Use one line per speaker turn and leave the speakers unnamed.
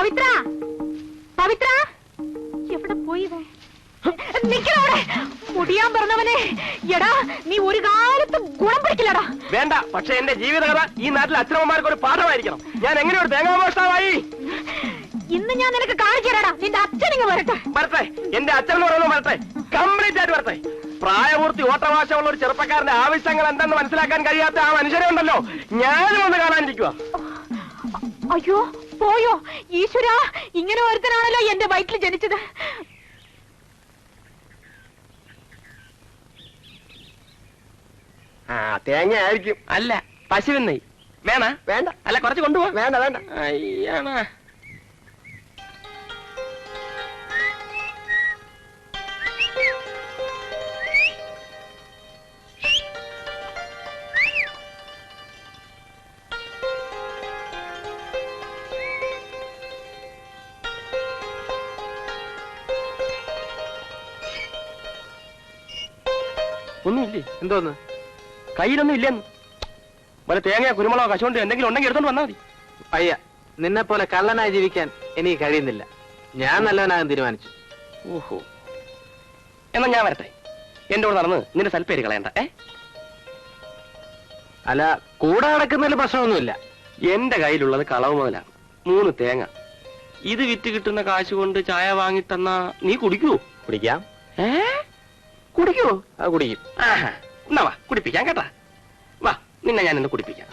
പവിത്ര, പവിത്ര, എവിടെ പോയി? നിക്കണവിടെ, മുടിയാൻ പറഞ്ഞവനെ. എടാ, നീ ഒരു കാലത്ത് ഗുണം പിടിക്കില്ലടാ.
വേണ്ട, പക്ഷെ എന്റെ ജീവിതകഥ ഈ നാട്ടിലെ അച്ഛനമ്മമാർക്ക് ഒരു പാഠമായിരിക്കണം. ഞാൻ എങ്ങനെ ഒരു തേങ്ങാമോഷ്ടാവായി?
ഇന്ന് ഞാൻ നിനക്ക് കാണിച്ചു തരാടാ. നിന്റെ അച്ഛനിങ്ങ് വരട്ടെ.
വരട്ടെ, എന്റെ അച്ഛൻ എന്ന് പറയുന്നത് വരട്ടെ, കംപ്ലീറ്റ് ആയിട്ട് വരട്ടെ. പ്രായപൂർത്തി ഓട്ടവാശമുള്ള ഒരു ചെറുപ്പക്കാരന്റെ ആവശ്യങ്ങൾ എന്തെന്ന് മനസ്സിലാക്കാൻ കഴിയാത്ത ആ മനുഷ്യനെ ഉണ്ടല്ലോ, ഞാനും ഒന്ന് കാണാനിരിക്കുക.
അയ്യോ, പോയോ? ഈശ്വരാ, ഇങ്ങനെ ഒരുത്തനാണല്ലോ എന്റെ വയറ്റിൽ ജനിച്ചത്.
തേങ്ങ ആയിരിക്കും. അല്ല, പശുവിൻ നെയ്. വേണ? വേണ്ട. അല്ല, കുറച്ച് കൊണ്ടുപോ. വേണ്ട വേണ്ട. അയ്യാണ്. ഒന്നുമില്ലേ? എന്തോന്ന്? കയ്യിലൊന്നും ഇല്ലെന്ന്. വല്ല തേങ്ങ, കുരുമുളകോ, കശുകൊണ്ട് എന്തെങ്കിലും ഉണ്ടെങ്കിൽ എടുത്തോണ്ട് വന്നാൽ മതി.
അയ്യ, നിന്നെ പോലെ കള്ളനായി ജീവിക്കാൻ എനിക്ക് കഴിയുന്നില്ല. ഞാൻ നല്ലവനാകാൻ തീരുമാനിച്ചു.
ഓഹോ, എന്നാ ഞാൻ വരട്ടെ. എന്റെ കൂടെ നടന്ന് നിന്റെ സൽപ്പേര് കളയണ്ട.
അല്ല, കൂടെ നടക്കുന്നതിൽ പ്രശ്നമൊന്നുമില്ല.
എന്റെ കയ്യിലുള്ളത് കളവ് മുതലാണ്. 3 തേങ്ങ. ഇത് വിറ്റ് കിട്ടുന്ന കാശ് കൊണ്ട് ചായ വാങ്ങിത്തന്നാ നീ കുടിക്കുവോ?
കുടിക്കാം.
കുടിക്കുവോ?
കുടിക്കും.
എന്നാ വാ, കുടിപ്പിക്കാം കേട്ടാ. വാ, നിന്നെ ഞാൻ ഇന്ന് കുടിപ്പിക്കാം.